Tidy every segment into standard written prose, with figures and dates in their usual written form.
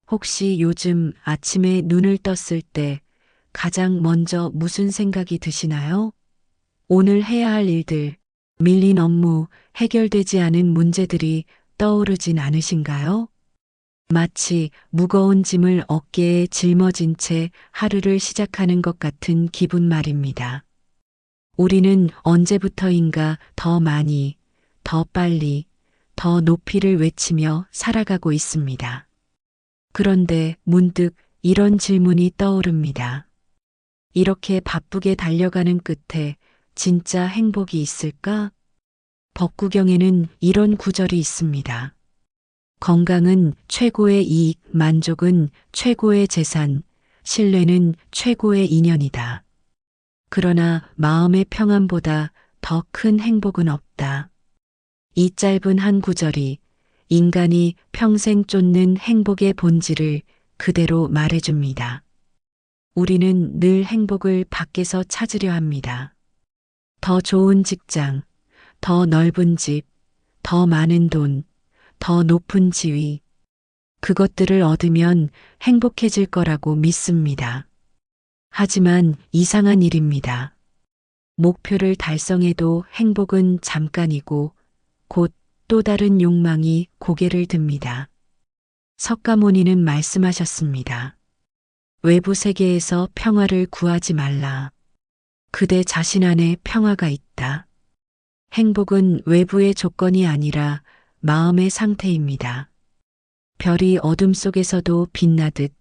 혹시 요즘 아침에 눈을 떴을 때 가장 먼저 무슨 생각이 드시나요? 오늘 해야 할 일들, 밀린 업무, 해결되지 않은 문제들이 떠오르진 않으신가요? 마치 무거운 짐을 어깨에 짊어진 채 하루를 시작하는 것 같은 기분 말입니다. 우리는 언제부터인가 더 많이, 더 빨리, 더 높이를 외치며 살아가고 있습니다. 그런데 문득 이런 질문이 떠오릅니다. 이렇게 바쁘게 달려가는 끝에 진짜 행복이 있을까? 법구경에는 이런 구절이 있습니다. 건강은 최고의 이익, 만족은 최고의 재산, 신뢰는 최고의 인연이다. 그러나 마음의 평안보다 더 큰 행복은 없다. 이 짧은 한 구절이 인간이 평생 쫓는 행복의 본질을 그대로 말해줍니다. 우리는 늘 행복을 밖에서 찾으려 합니다. 더 좋은 직장, 더 넓은 집, 더 많은 돈, 더 높은 지위. 그것들을 얻으면 행복해질 거라고 믿습니다. 하지만 이상한 일입니다. 목표를 달성해도 행복은 잠깐이고 곧 또 다른 욕망이 고개를 듭니다. 석가모니는 말씀하셨습니다. 외부 세계에서 평화를 구하지 말라. 그대 자신 안에 평화가 있다. 행복은 외부의 조건이 아니라 마음의 상태입니다. 별이 어둠 속에서도 빛나듯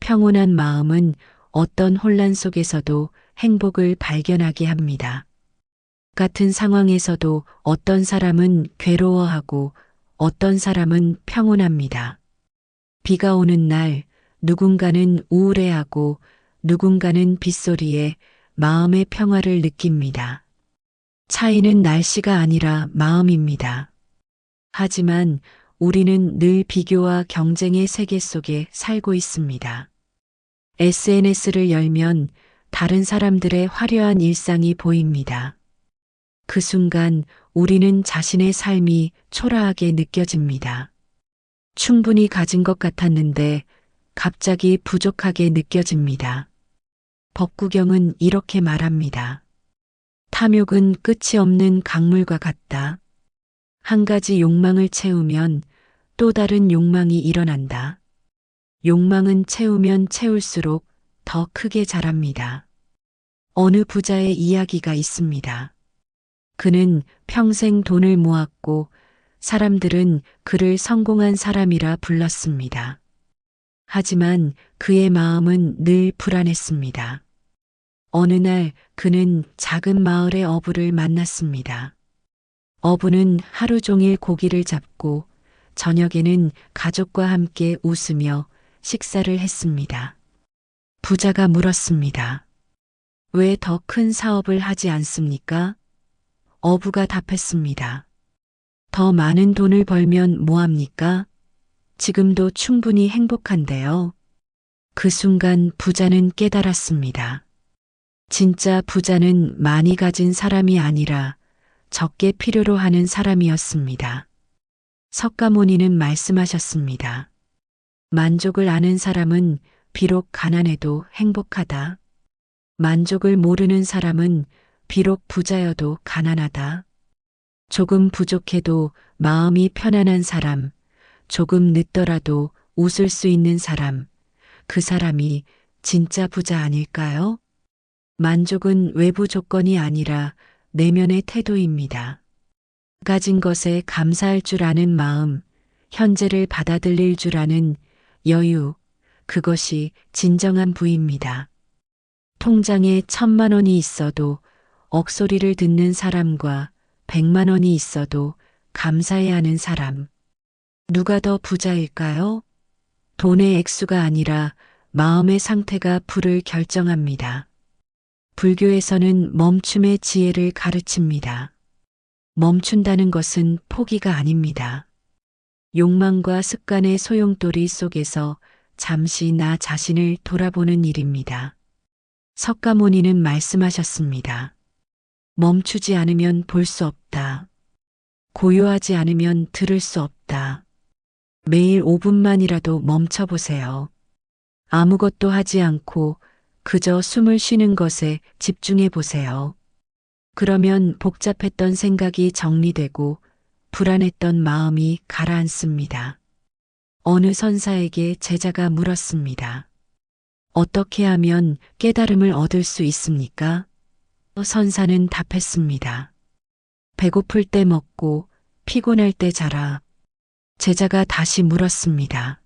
평온한 마음은 어떤 혼란 속에서도 행복을 발견하게 합니다. 같은 상황에서도 어떤 사람은 괴로워하고 어떤 사람은 평온합니다. 비가 오는 날 누군가는 우울해하고 누군가는 빗소리에 마음의 평화를 느낍니다. 차이는 날씨가 아니라 마음입니다. 하지만 우리는 늘 비교와 경쟁의 세계 속에 살고 있습니다. SNS를 열면 다른 사람들의 화려한 일상이 보입니다. 그 순간 우리는 자신의 삶이 초라하게 느껴집니다. 충분히 가진 것 같았는데 갑자기 부족하게 느껴집니다. 법구경은 이렇게 말합니다. 탐욕은 끝이 없는 강물과 같다. 한 가지 욕망을 채우면 또 다른 욕망이 일어난다. 욕망은 채우면 채울수록 더 크게 자랍니다. 어느 부자의 이야기가 있습니다. 그는 평생 돈을 모았고 사람들은 그를 성공한 사람이라 불렀습니다. 하지만 그의 마음은 늘 불안했습니다. 어느 날 그는 작은 마을의 어부를 만났습니다. 어부는 하루 종일 고기를 잡고 저녁에는 가족과 함께 웃으며 식사를 했습니다. 부자가 물었습니다. 왜 더 큰 사업을 하지 않습니까? 어부가 답했습니다. 더 많은 돈을 벌면 뭐합니까? 지금도 충분히 행복한데요. 그 순간 부자는 깨달았습니다. 진짜 부자는 많이 가진 사람이 아니라 적게 필요로 하는 사람이었습니다. 석가모니는 말씀하셨습니다. 만족을 아는 사람은 비록 가난해도 행복하다. 만족을 모르는 사람은 비록 부자여도 가난하다. 조금 부족해도 마음이 편안한 사람, 조금 늦더라도 웃을 수 있는 사람, 그 사람이 진짜 부자 아닐까요? 만족은 외부 조건이 아니라 내면의 태도입니다. 가진 것에 감사할 줄 아는 마음, 현재를 받아들일 줄 아는 여유, 그것이 진정한 부입니다. 통장에 1,000만 원이 있어도 억소리를 듣는 사람과 100만 원이 있어도 감사해야 하는 사람. 누가 더 부자일까요? 돈의 액수가 아니라 마음의 상태가 부를 결정합니다. 불교에서는 멈춤의 지혜를 가르칩니다. 멈춘다는 것은 포기가 아닙니다. 욕망과 습관의 소용돌이 속에서 잠시 나 자신을 돌아보는 일입니다. 석가모니는 말씀하셨습니다. 멈추지 않으면 볼 수 없다. 고요하지 않으면 들을 수 없다. 매일 5분만이라도 멈춰보세요. 아무것도 하지 않고 그저 숨을 쉬는 것에 집중해 보세요. 그러면 복잡했던 생각이 정리되고 불안했던 마음이 가라앉습니다. 어느 선사에게 제자가 물었습니다. 어떻게 하면 깨달음을 얻을 수 있습니까? 선사는 답했습니다. 배고플 때 먹고 피곤할 때 자라. 제자가 다시 물었습니다.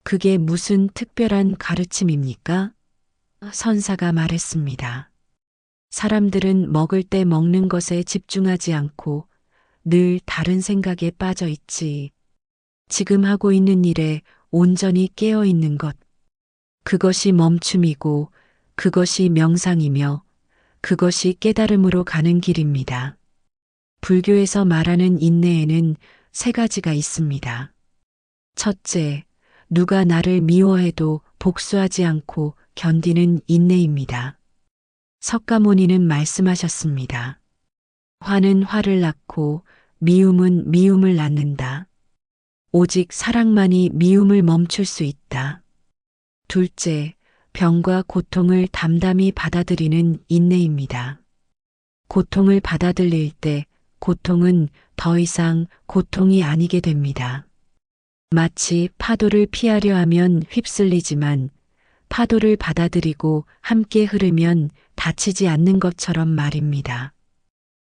그게 무슨 특별한 가르침입니까? 선사가 말했습니다. 사람들은 먹을 때 먹는 것에 집중하지 않고 늘 다른 생각에 빠져 있지. 지금 하고 있는 일에 온전히 깨어 있는 것. 그것이 멈춤이고 그것이 명상이며 그것이 깨달음으로 가는 길입니다. 불교에서 말하는 인내에는 세 가지가 있습니다. 첫째, 누가 나를 미워해도 복수하지 않고 견디는 인내입니다. 석가모니는 말씀하셨습니다. 화는 화를 낳고 미움은 미움을 낳는다. 오직 사랑만이 미움을 멈출 수 있다. 둘째, 병과 고통을 담담히 받아들이는 인내입니다. 고통을 받아들일 때 고통은 더 이상 고통이 아니게 됩니다. 마치 파도를 피하려 하면 휩쓸리지만 파도를 받아들이고 함께 흐르면 다치지 않는 것처럼 말입니다.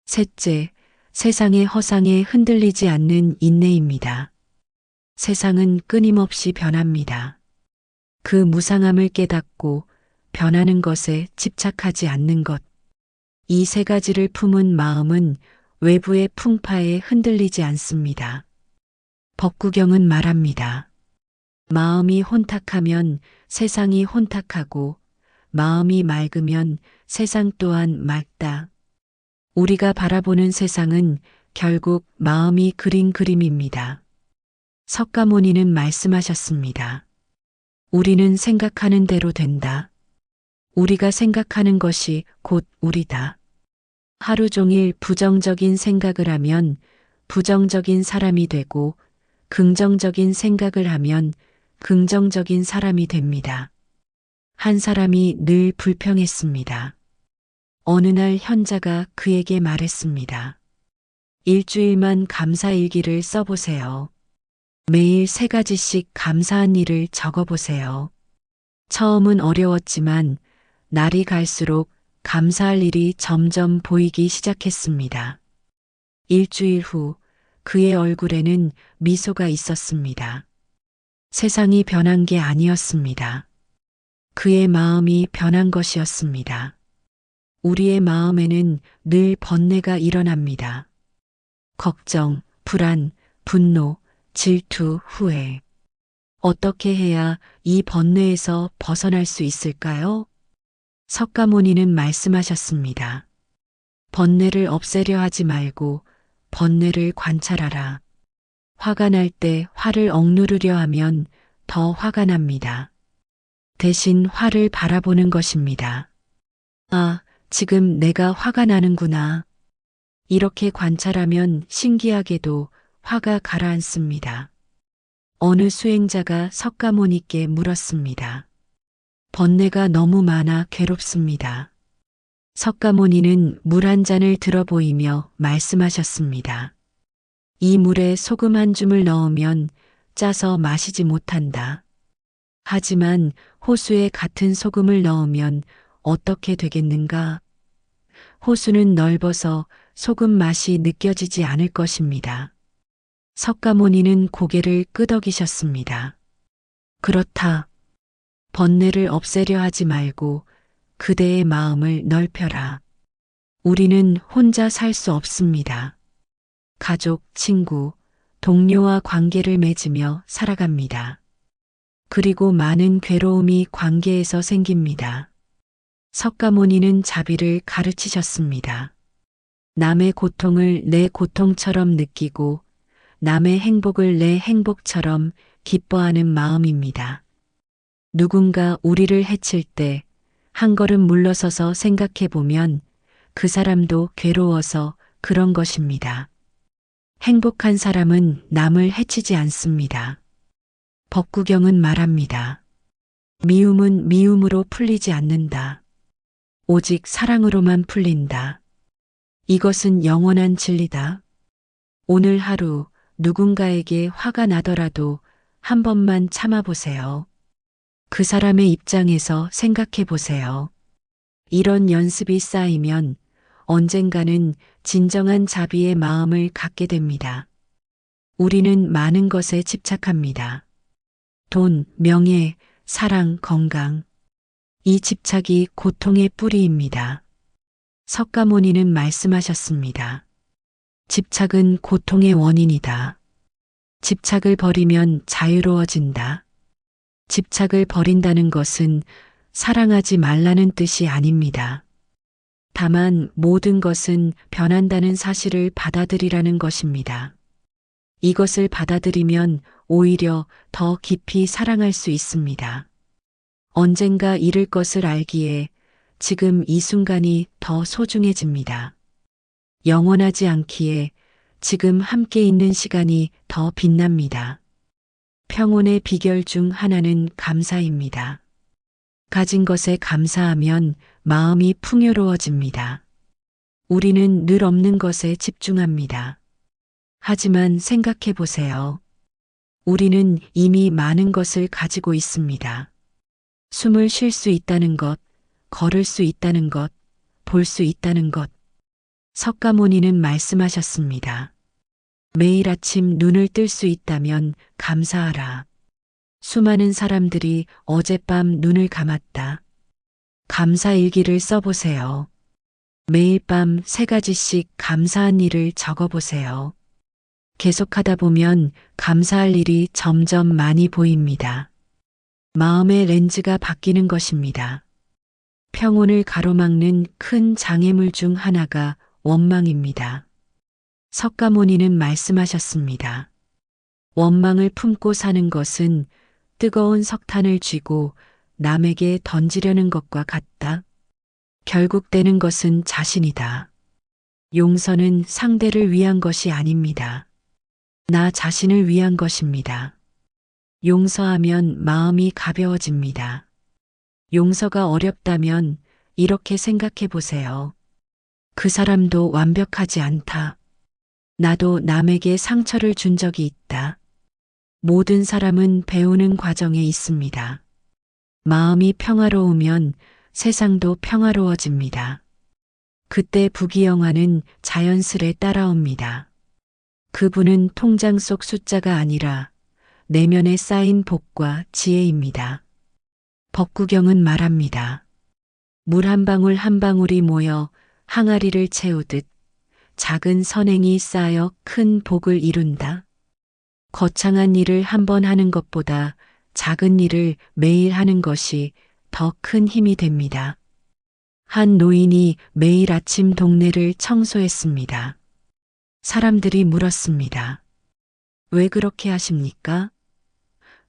셋째, 세상의 허상에 흔들리지 않는 인내입니다. 세상은 끊임없이 변합니다. 그 무상함을 깨닫고 변하는 것에 집착하지 않는 것. 이 세 가지를 품은 마음은 외부의 풍파에 흔들리지 않습니다. 법구경은 말합니다. 마음이 혼탁하면 세상이 혼탁하고 마음이 맑으면 세상 또한 맑다. 우리가 바라보는 세상은 결국 마음이 그린 그림입니다. 석가모니는 말씀하셨습니다. 우리는 생각하는 대로 된다. 우리가 생각하는 것이 곧 우리다. 하루 종일 부정적인 생각을 하면 부정적인 사람이 되고 긍정적인 생각을 하면 긍정적인 사람이 됩니다. 한 사람이 늘 불평했습니다. 어느 날 현자가 그에게 말했습니다. 일주일만 감사일기를 써보세요. 매일 3가지씩 감사한 일을 적어보세요. 처음은 어려웠지만 날이 갈수록 감사할 일이 점점 보이기 시작했습니다. 일주일 후 그의 얼굴에는 미소가 있었습니다. 세상이 변한 게 아니었습니다. 그의 마음이 변한 것이었습니다. 우리의 마음에는 늘 번뇌가 일어납니다. 걱정, 불안, 분노, 질투, 후회. 어떻게 해야 이 번뇌에서 벗어날 수 있을까요? 석가모니는 말씀하셨습니다. 번뇌를 없애려 하지 말고 번뇌를 관찰하라. 화가 날 때 화를 억누르려 하면 더 화가 납니다. 대신 화를 바라보는 것입니다. 아, 지금 내가 화가 나는구나. 이렇게 관찰하면 신기하게도 화가 가라앉습니다. 어느 수행자가 석가모니께 물었습니다. 번뇌가 너무 많아 괴롭습니다. 석가모니는 물 한 잔을 들어 보이며 말씀하셨습니다. 이 물에 소금 한 줌을 넣으면 짜서 마시지 못한다. 하지만 호수에 같은 소금을 넣으면 어떻게 되겠는가? 호수는 넓어서 소금 맛이 느껴지지 않을 것입니다. 석가모니는 고개를 끄덕이셨습니다. 그렇다. 번뇌를 없애려 하지 말고 그대의 마음을 넓혀라. 우리는 혼자 살 수 없습니다. 가족, 친구, 동료와 관계를 맺으며 살아갑니다. 그리고 많은 괴로움이 관계에서 생깁니다. 석가모니는 자비를 가르치셨습니다. 남의 고통을 내 고통처럼 느끼고 남의 행복을 내 행복처럼 기뻐하는 마음입니다. 누군가 우리를 해칠 때 한 걸음 물러서서 생각해 보면 그 사람도 괴로워서 그런 것입니다. 행복한 사람은 남을 해치지 않습니다. 법구경은 말합니다. 미움은 미움으로 풀리지 않는다. 오직 사랑으로만 풀린다. 이것은 영원한 진리다. 오늘 하루 누군가에게 화가 나더라도 한 번만 참아보세요. 그 사람의 입장에서 생각해 보세요. 이런 연습이 쌓이면 언젠가는 진정한 자비의 마음을 갖게 됩니다. 우리는 많은 것에 집착합니다. 돈, 명예, 사랑, 건강. 이 집착이 고통의 뿌리입니다. 석가모니는 말씀하셨습니다. 집착은 고통의 원인이다. 집착을 버리면 자유로워진다. 집착을 버린다는 것은 사랑하지 말라는 뜻이 아닙니다. 다만 모든 것은 변한다는 사실을 받아들이라는 것입니다. 이것을 받아들이면 오히려 더 깊이 사랑할 수 있습니다. 언젠가 잃을 것을 알기에 지금 이 순간이 더 소중해집니다. 영원하지 않기에 지금 함께 있는 시간이 더 빛납니다. 평온의 비결 중 하나는 감사입니다. 가진 것에 감사하면 마음이 풍요로워집니다. 우리는 늘 없는 것에 집중합니다. 하지만 생각해 보세요. 우리는 이미 많은 것을 가지고 있습니다. 숨을 쉴 수 있다는 것, 걸을 수 있다는 것, 볼 수 있다는 것. 석가모니는 말씀하셨습니다. 매일 아침 눈을 뜰 수 있다면 감사하라. 수많은 사람들이 어젯밤 눈을 감았다. 감사 일기를 써보세요. 매일 밤 3가지씩 감사한 일을 적어보세요. 계속하다 보면 감사할 일이 점점 많이 보입니다. 마음의 렌즈가 바뀌는 것입니다. 평온을 가로막는 큰 장애물 중 하나가 원망입니다. 석가모니는 말씀하셨습니다. 원망을 품고 사는 것은 뜨거운 석탄을 쥐고 남에게 던지려는 것과 같다. 결국 되는 것은 자신이다. 용서는 상대를 위한 것이 아닙니다. 나 자신을 위한 것입니다. 용서하면 마음이 가벼워집니다. 용서가 어렵다면 이렇게 생각해 보세요. 그 사람도 완벽하지 않다. 나도 남에게 상처를 준 적이 있다. 모든 사람은 배우는 과정에 있습니다. 마음이 평화로우면 세상도 평화로워집니다. 그때 부귀영화는 자연스레 따라옵니다. 그분은 통장 속 숫자가 아니라 내면에 쌓인 복과 지혜입니다. 법구경은 말합니다. 물 한 방울 한 방울이 모여 항아리를 채우듯 작은 선행이 쌓여 큰 복을 이룬다. 거창한 일을 한 번 하는 것보다 작은 일을 매일 하는 것이 더 큰 힘이 됩니다. 한 노인이 매일 아침 동네를 청소했습니다. 사람들이 물었습니다. 왜 그렇게 하십니까?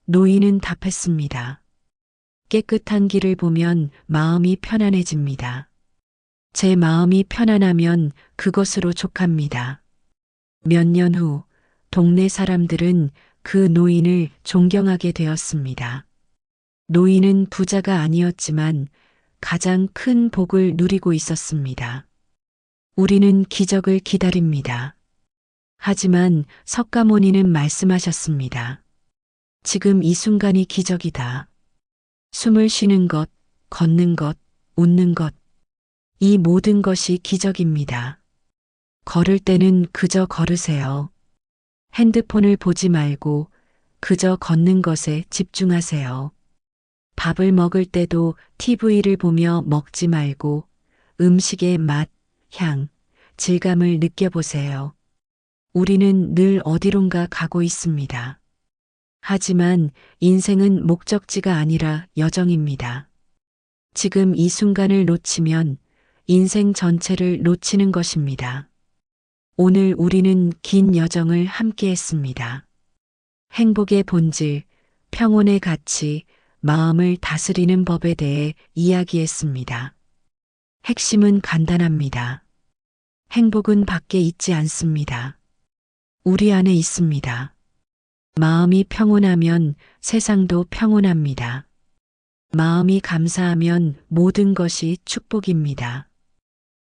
노인은 답했습니다. 깨끗한 길을 보면 마음이 편안해집니다. 제 마음이 편안하면 그것으로 족합니다. 몇 년 후 동네 사람들은 그 노인을 존경하게 되었습니다. 노인은 부자가 아니었지만 가장 큰 복을 누리고 있었습니다. 우리는 기적을 기다립니다. 하지만 석가모니는 말씀하셨습니다. 지금 이 순간이 기적이다. 숨을 쉬는 것, 걷는 것, 웃는 것. 이 모든 것이 기적입니다. 걸을 때는 그저 걸으세요. 핸드폰을 보지 말고 그저 걷는 것에 집중하세요. 밥을 먹을 때도 TV를 보며 먹지 말고 음식의 맛, 향, 질감을 느껴보세요. 우리는 늘 어디론가 가고 있습니다. 하지만 인생은 목적지가 아니라 여정입니다. 지금 이 순간을 놓치면 인생 전체를 놓치는 것입니다. 오늘 우리는 긴 여정을 함께 했습니다. 행복의 본질, 평온의 가치, 마음을 다스리는 법에 대해 이야기했습니다. 핵심은 간단합니다. 행복은 밖에 있지 않습니다. 우리 안에 있습니다. 마음이 평온하면 세상도 평온합니다. 마음이 감사하면 모든 것이 축복입니다.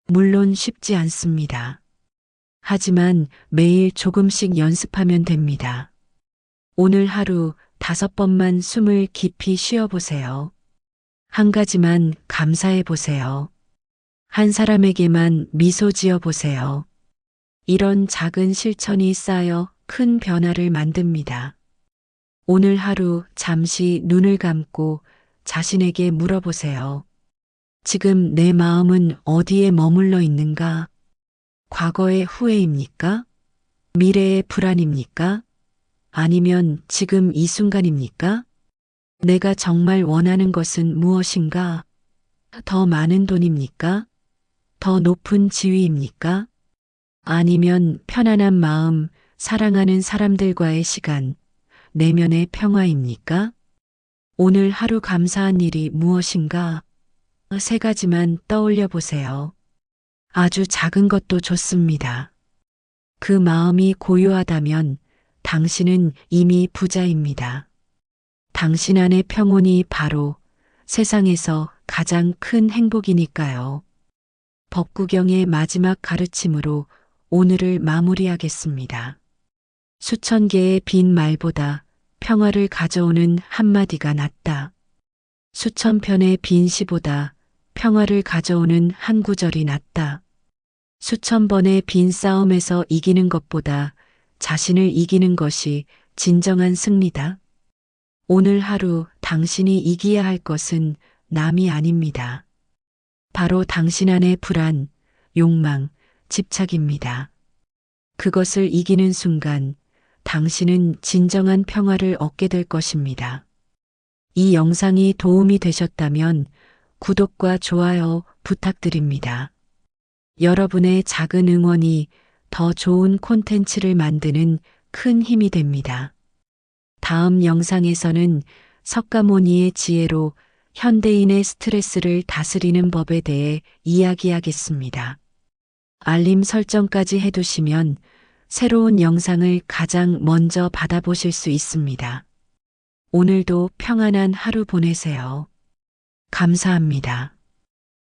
물론 쉽지 않습니다. 하지만 매일 조금씩 연습하면 됩니다. 오늘 하루 5번만 숨을 깊이 쉬어보세요. 한 가지만 감사해 보세요. 한 사람에게만 미소 지어 보세요. 이런 작은 실천이 쌓여 큰 변화를 만듭니다. 오늘 하루 잠시 눈을 감고 자신에게 물어보세요. 지금 내 마음은 어디에 머물러 있는가? 과거의 후회입니까? 미래의 불안입니까? 아니면 지금 이 순간입니까? 내가 정말 원하는 것은 무엇인가? 더 많은 돈입니까? 더 높은 지위입니까? 아니면 편안한 마음, 사랑하는 사람들과의 시간, 내면의 평화입니까? 오늘 하루 감사한 일이 무엇인가? 3가지만 떠올려 보세요. 아주 작은 것도 좋습니다. 그 마음이 고요하다면 당신은 이미 부자입니다. 당신 안의 평온이 바로 세상에서 가장 큰 행복이니까요. 법구경의 마지막 가르침으로 오늘을 마무리하겠습니다. 수천 개의 빈 말보다 평화를 가져오는 한마디가 낫다. 수천 편의 빈 시보다 평화를 가져오는 한 구절이 낫다. 수천 번의 빈 싸움에서 이기는 것보다 자신을 이기는 것이 진정한 승리다. 오늘 하루 당신이 이겨야 할 것은 남이 아닙니다. 바로 당신 안의 불안, 욕망, 집착입니다. 그것을 이기는 순간 당신은 진정한 평화를 얻게 될 것입니다. 이 영상이 도움이 되셨다면 구독과 좋아요 부탁드립니다. 여러분의 작은 응원이 더 좋은 콘텐츠를 만드는 큰 힘이 됩니다. 다음 영상에서는 석가모니의 지혜로 현대인의 스트레스를 다스리는 법에 대해 이야기하겠습니다. 알림 설정까지 해두시면 새로운 영상을 가장 먼저 받아보실 수 있습니다. 오늘도 평안한 하루 보내세요. 감사합니다.